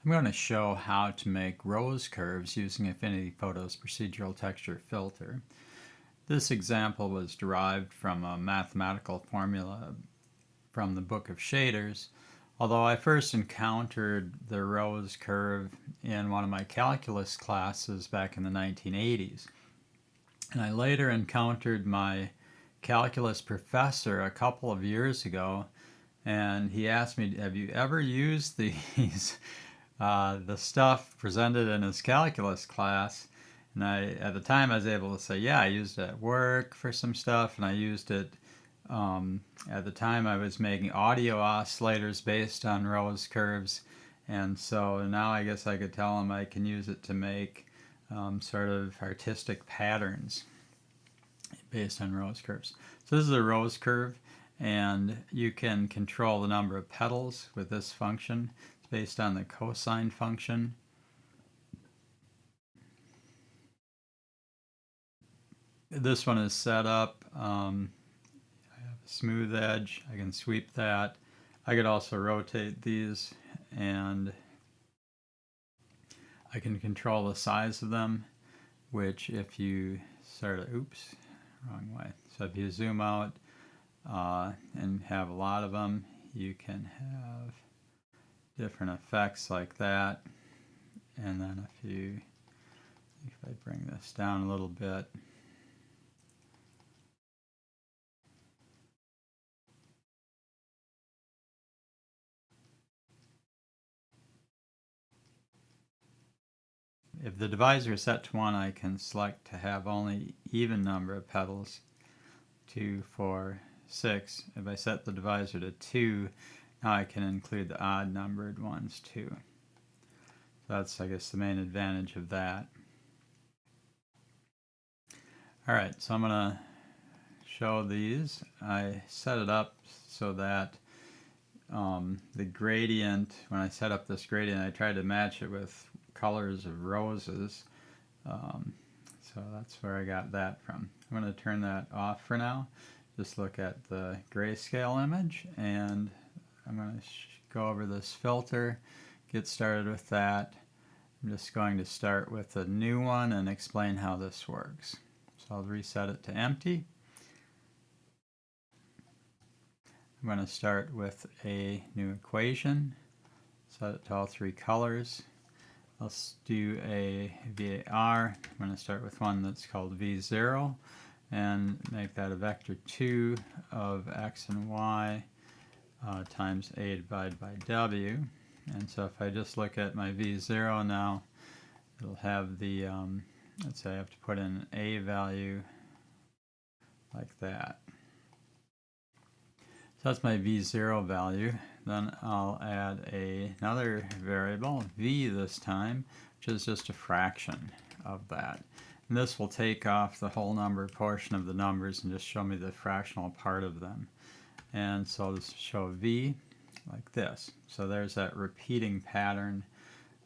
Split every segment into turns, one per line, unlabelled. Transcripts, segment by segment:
I'm going to show how to make rose curves using Affinity Photo's procedural texture filter. This example was derived from a mathematical formula from the book of shaders, although I first encountered the rose curve in one of my calculus classes back in the 1980s. And I later encountered my calculus professor a couple of years ago, and he asked me, have you ever used these the stuff presented in his calculus class? And at the time, I was able to say, yeah, I used it at work for some stuff, and I used it at the time I was making audio oscillators based on rose curves. And so now I guess I could tell him I can use it to make sort of artistic patterns based on rose curves. So this is a rose curve, and you can control the number of petals with this function. It's based on the cosine function. This one is set up. I have a smooth edge. I can sweep that. I could also rotate these, and I can control the size of them, which if you sort of, oops, wrong way. So if you zoom out and have a lot of them, you can have different effects like that. And then if I bring this down a little bit, if the divisor is set to 1, I can select to have only even number of petals, 2, 4, 6. If I set the divisor to 2, now I can include the odd numbered ones too. So that's, I guess, the main advantage of that. Alright, so I'm going to show these. I set it up so that the gradient, when I set up this gradient, I tried to match it with colors of roses. So that's where I got that from. I'm going to turn that off for now. Just look at the grayscale image, and I'm going to go over this filter, get started with that. I'm just going to start with a new one and explain how this works. So I'll reset it to empty. I'm going to start with a new equation, set it to all 3 colors. I'll do a VAR. I'm going to start with one that's called V0 and make that a vector 2 of x and y times a divided by w. And so if I just look at my V0 now, it'll have the, let's say I have to put in an a value like that. So that's my V0 value. Then I'll add another variable, V this time, which is just a fraction of that. And this will take off the whole number portion of the numbers and just show me the fractional part of them. And so I'll just show V like this. So there's that repeating pattern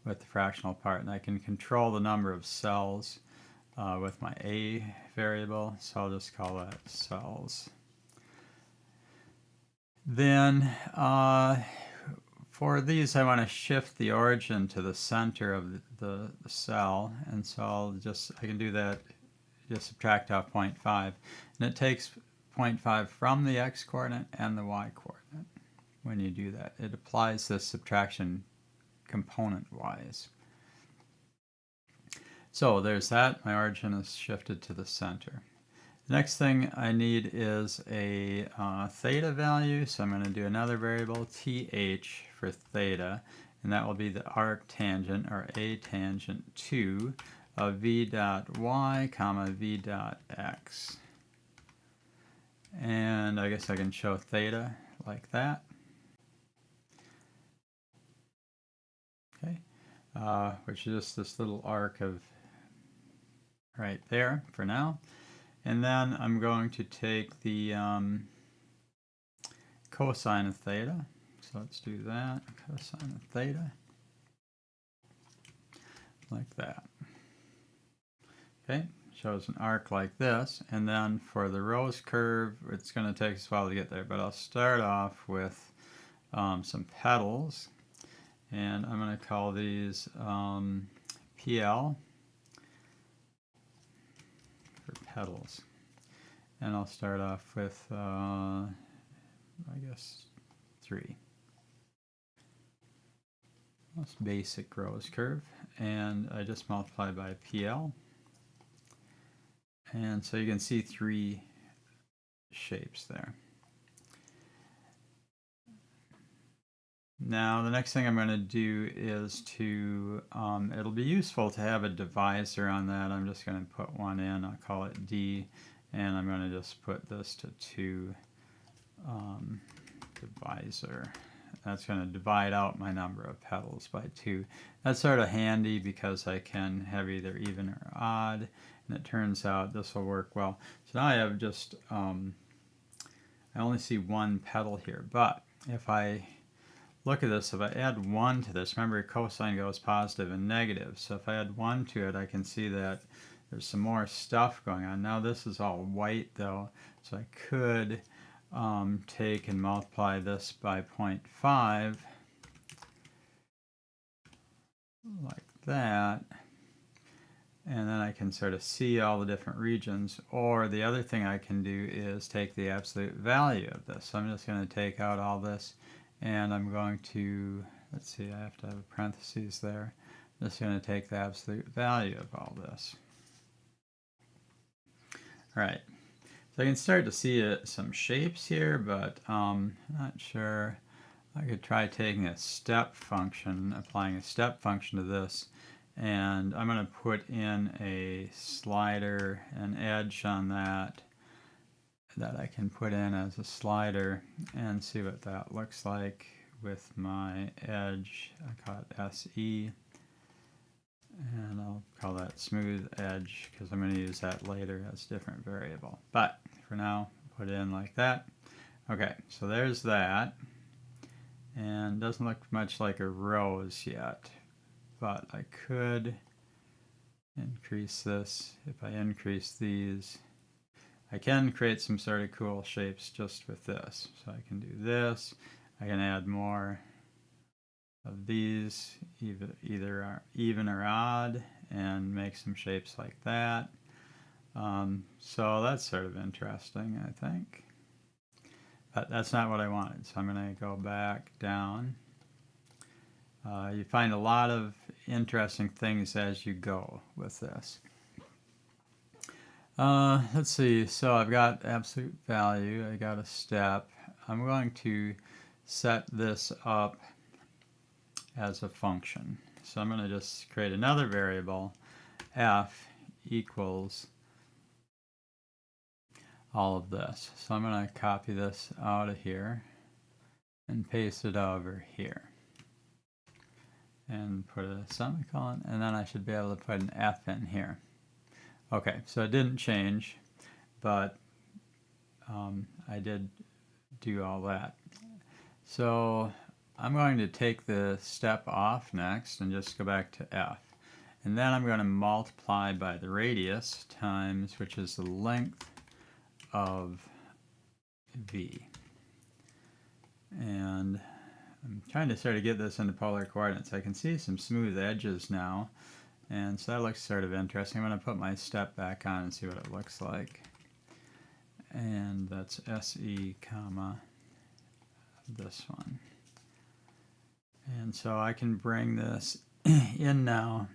with the fractional part. And I can control the number of cells with my A variable. So I'll just call that cells. Then for these, I want to shift the origin to the center of the cell, and so I can do that, just subtract off 0.5, and it takes 0.5 from the x-coordinate and the y-coordinate. When you do that, it applies this subtraction component-wise. So there's that. My origin is shifted to the center. The next thing I need is a theta value, so I'm going to do another variable, th, for theta, and that will be the arc tangent, or a tangent 2, of v dot y, comma v dot x. And I guess I can show theta like that. Okay, which is just this little arc of right there for now. And then I'm going to take the cosine of theta. So let's do that, cosine of theta, like that. Okay, shows an arc like this. And then for the rose curve, it's going to take us a while to get there, but I'll start off with some petals. And I'm going to call these PL for petals. And I'll start off with, I guess, 3. Most basic rose curve. And I just multiply by PL. And so you can see 3 shapes there. Now the next thing I'm going to do is to, it'll be useful to have a divisor on that. I'm just going to put one in, I'll call it D, and I'm going to just put this to 2 divisor. That's going to divide out my number of petals by 2. That's sort of handy because I can have either even or odd, and it turns out this will work well. So now I have just, I only see 1 petal here, but if I look at this, if I add 1 to this, remember cosine goes positive and negative, so if I add 1 to it, I can see that there's some more stuff going on. Now this is all white though, so I could take and multiply this by 0.5, like that, and then I can sort of see all the different regions. Or the other thing I can do is take the absolute value of this. So I'm just going to take out all this, and I'm going to, let's see, I have to have parentheses there. I'm just going to take the absolute value of all this. All right, so I can start to see some shapes here, but not sure. I could try taking a step function, applying a step function to this, and I'm going to put in a slider, an edge on that I can put in as a slider, and see what that looks like with my edge. I call it SE, and I'll call that smooth edge because I'm going to use that later as a different variable. But for now, put it in like that. Okay, so there's that. And doesn't look much like a rose yet, but I could increase this. If I increase these, I can create some sort of cool shapes just with this. So I can do this. I can add more of these, either even or odd, and make some shapes like that. So that's sort of interesting, I think. But that's not what I wanted, so I'm going to go back down. You find a lot of interesting things as you go with this. Let's see, so I've got absolute value, I got a step. I'm going to set this up as a function. So I'm going to just create another variable, f equals all of this. So I'm going to copy this out of here and paste it over here. And put a semicolon, and then I should be able to put an F in here. Okay, so it didn't change, but I did do all that. So I'm going to take the step off next and just go back to F. And then I'm going to multiply by the radius times, which is the length of V. And I'm trying to sort of get this into polar coordinates. I can see some smooth edges now, and so that looks sort of interesting. I'm going to put my step back on and see what it looks like. And that's SE, comma, this one. And so I can bring this in now.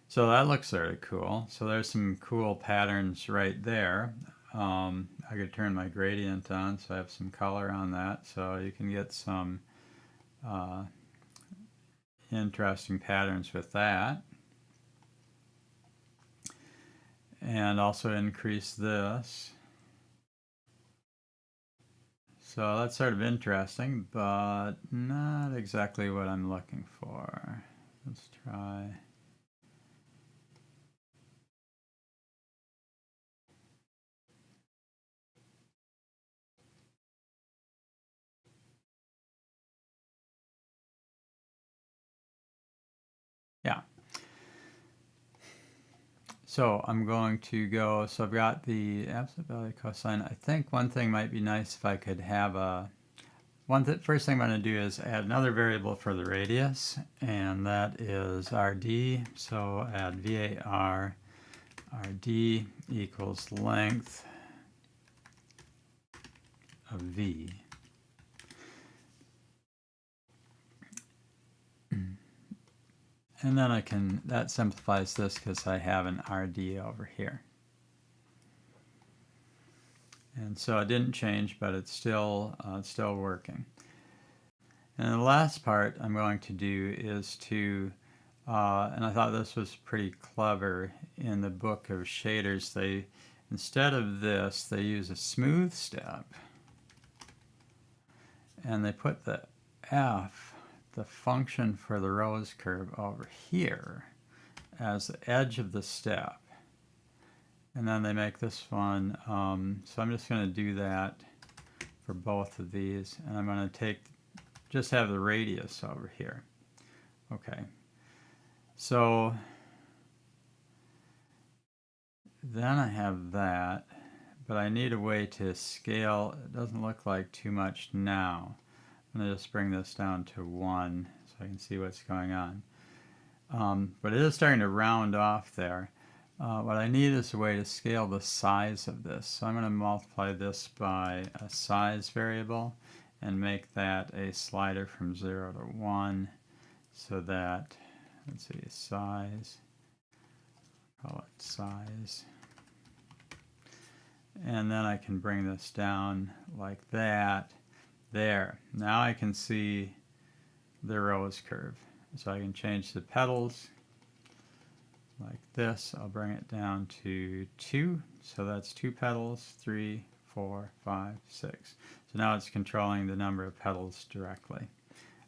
So that looks sort of cool. So there's some cool patterns right there. I could turn my gradient on so I have some color on that. So you can get some interesting patterns with that. And also increase this. So that's sort of interesting, but not exactly what I'm looking for. Let's try. Yeah. So I'm going to go, so I've got the absolute value cosine. I think one thing might be nice if I could have a, first thing I'm going to do is add another variable for the radius, and that is RD. So add VAR, RD equals length of V. And then I can, that simplifies this because I have an RD over here. And so it didn't change, but it's still working. And the last part I'm going to do is to, and I thought this was pretty clever in the book of shaders, they, instead of this, they use a smooth step. And they put the f, the function for the rose curve, over here as the edge of the step. And then they make this one, so I'm just going to do that for both of these. And I'm going to just have the radius over here. Okay. So then I have that, but I need a way to scale. It doesn't look like too much now. I'm going to just bring this down to 1 so I can see what's going on. But it is starting to round off there. What I need is a way to scale the size of this. So I'm going to multiply this by a size variable and make that a slider from 0 to 1 so that, let's see, size, call it size. And then I can bring this down like that. There. Now I can see the rose curve. So I can change the petals like this. I'll bring it down to 2. So that's 2 petals, 3, 4, 5, 6. So now it's controlling the number of petals directly.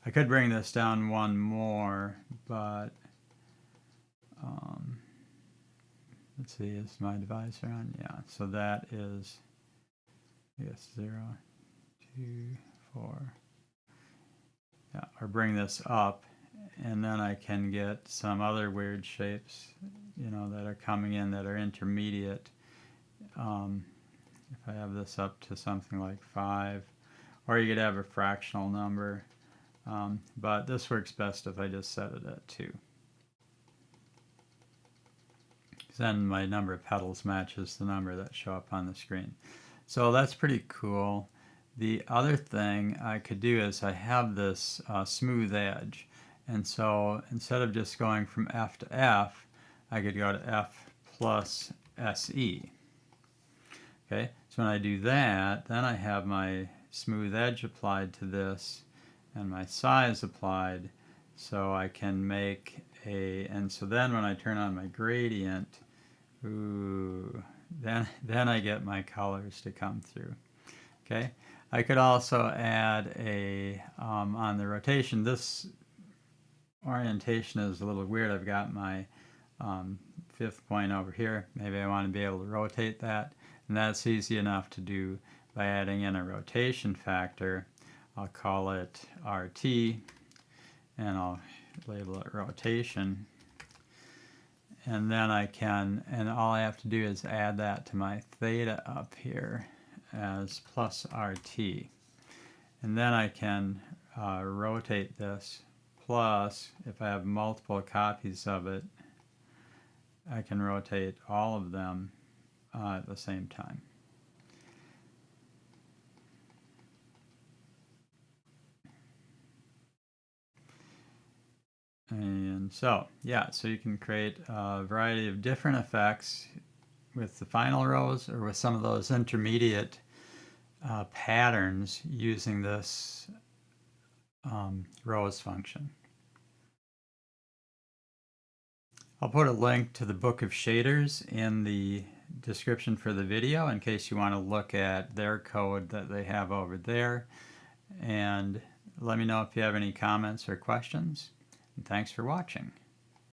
I could bring this down 1 more, but let's see, is my divisor on? Yeah, so that is, I guess, 0, 2, 4. Yeah, or bring this up, and then I can get some other weird shapes, you know, that are coming in that are intermediate. If I have this up to something like 5, or you could have a fractional number, but this works best if I just set it at 2. Then my number of petals matches the number that show up on the screen. So that's pretty cool. The other thing I could do is I have this smooth edge, and so instead of just going from F to F, I could go to F plus SE. Okay, so when I do that, then I have my smooth edge applied to this and my size applied, so I can make a, and so then when I turn on my gradient, ooh, then I get my colors to come through. Okay, I could also add a, on the rotation, this orientation is a little weird. I've got my 5th point over here. Maybe I want to be able to rotate that, and that's easy enough to do by adding in a rotation factor. I'll call it RT, and I'll label it rotation. And then I can, and all I have to do is add that to my theta up here as plus RT. And then I can rotate this, plus if I have multiple copies of it, I can rotate all of them at the same time. And so, yeah, so you can create a variety of different effects with the final rows or with some of those intermediate patterns using this rows function. I'll put a link to the book of shaders in the description for the video in case you want to look at their code that they have over there. And let me know if you have any comments or questions. And thanks for watching.